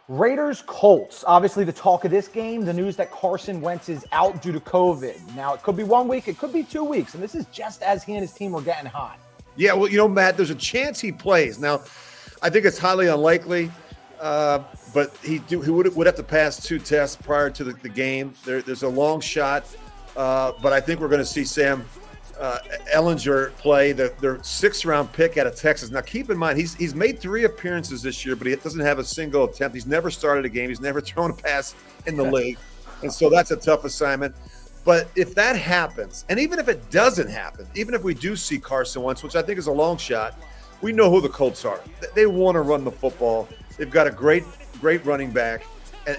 Raiders Colts. Obviously, the talk of this game, the news that Carson Wentz is out due to COVID. Now, it could be 1 week, it could be 2 weeks, and this is just as he and his team were getting hot. Yeah, well, Matt, there's a chance he plays. Now, I think it's highly unlikely, but he would have to pass 2 tests prior to the game. There's a long shot, but I think we're going to see Sam Ehlinger play, their 6th-round pick out of Texas. Now, keep in mind, he's made 3 appearances this year, but he doesn't have a single attempt. He's never started a game. He's never thrown a pass in the league, and so that's a tough assignment. But if that happens, and even if it doesn't happen, even if we do see Carson Wentz, which I think is a long shot, we know who the Colts are. They want to run the football. They've got a great running back,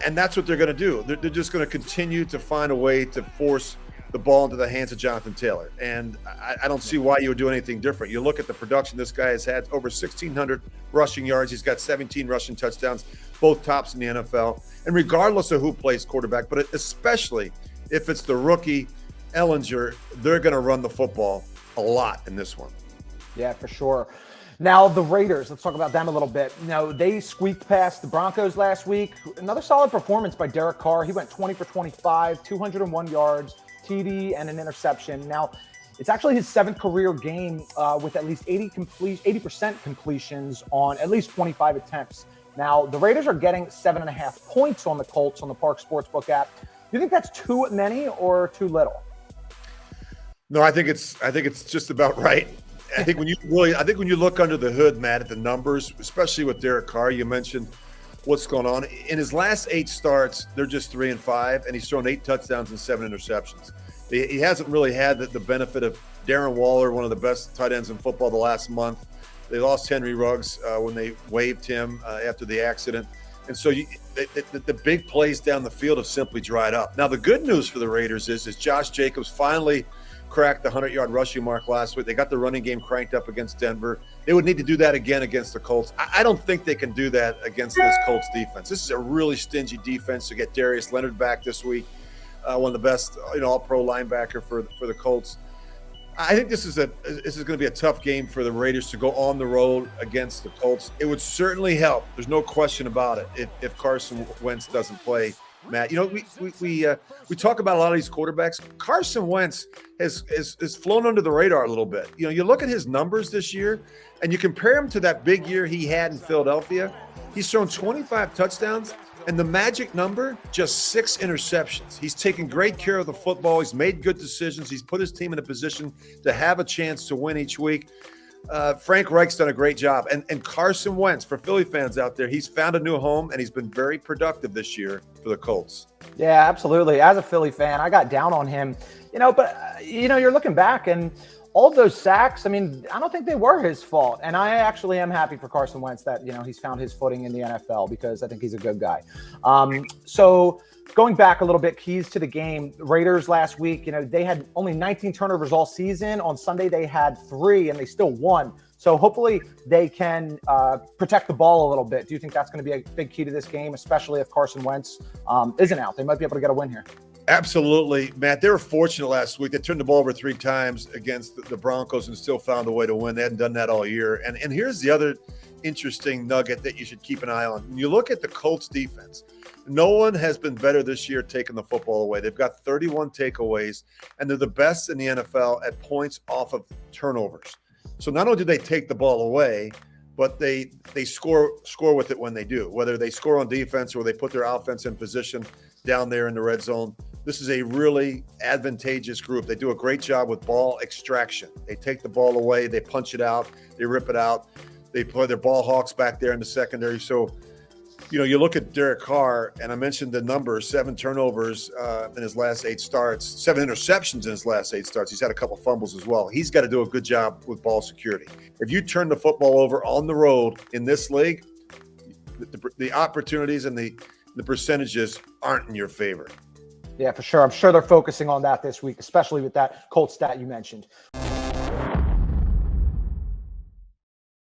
and that's what they're going to do. They're just going to continue to find a way to force the ball into the hands of Jonathan Taylor. And I don't see why you would do anything different. You look at the production this guy has had, over 1,600 rushing yards. He's got 17 rushing touchdowns, both tops in the NFL. And regardless of who plays quarterback, but especially if it's the rookie Ehlinger, they're going to run the football a lot in this one. Yeah, for sure. Now, the Raiders, let's talk about them a little bit. They squeaked past the Broncos last week. Another solid performance by Derek Carr. He went 20 for 25, 201 yards, TD, and an interception. Now, it's actually his 7th career game with at least 80% completions on at least 25 attempts. Now, the Raiders are getting 7.5 points on the Colts on the Park Sportsbook app. Do you think that's too many or too little? No, I think it's just about right. I think when you look under the hood, Matt, at the numbers, especially with Derek Carr, you mentioned what's going on. In his last 8 starts, they're just 3-5, and he's thrown 8 touchdowns and 7 interceptions. He hasn't really had the benefit of Darren Waller, one of the best tight ends in football, the last month. They lost Henry Ruggs when they waived him after the accident. And so the big plays down the field have simply dried up. Now, the good news for the Raiders is Josh Jacobs finally cracked the 100-yard rushing mark last week. They got the running game cranked up against Denver. They would need to do that again against the Colts. I don't think they can do that against this Colts defense. This is a really stingy defense to get Darius Leonard back this week, one of the best, all-pro linebacker for the Colts. I think this is going to be a tough game for the Raiders to go on the road against the Colts. It would certainly help. There's no question about it if Carson Wentz doesn't play. Matt, we talk about a lot of these quarterbacks. Carson Wentz has flown under the radar a little bit. You look at his numbers this year, and you compare him to that big year he had in Philadelphia. He's thrown 25 touchdowns, and the magic number, just 6 interceptions. He's taken great care of the football. He's made good decisions. He's put his team in a position to have a chance to win each week. Frank Reich's done a great job. And Carson Wentz, for Philly fans out there, he's found a new home, and he's been very productive this year for the Colts. Yeah, absolutely. As a Philly fan, I got down on him, but you're looking back, and all of those sacks, I don't think they were his fault. And I actually am happy for Carson Wentz that, he's found his footing in the NFL, because I think he's a good guy. So going back a little bit, keys to the game, Raiders last week, they had only 19 turnovers all season. On Sunday, they had 3, and they still won. So hopefully they can protect the ball a little bit. Do you think that's going to be a big key to this game, especially if Carson Wentz isn't out? They might be able to get a win here. Absolutely, Matt. They were fortunate last week. They turned the ball over 3 times against the Broncos and still found a way to win. They hadn't done that all year. And here's the other interesting nugget that you should keep an eye on. When you look at the Colts defense, no one has been better this year taking the football away. They've got 31 takeaways, and they're the best in the NFL at points off of turnovers. So not only do they take the ball away, but they score with it when they do, whether they score on defense or they put their offense in position down there in the red zone. This is a really advantageous group. They do a great job with ball extraction. They take the ball away, they punch it out, they rip it out. They play their ball hawks back there in the secondary. So, you look at Derek Carr, and I mentioned the numbers, 7 turnovers in his last 8 starts, 7 interceptions in his last 8 starts. He's had a couple fumbles as well. He's got to do a good job with ball security. If you turn the football over on the road in this league, the opportunities and the percentages aren't in your favor. Yeah, for sure. I'm sure they're focusing on that this week, especially with that Colts stat you mentioned.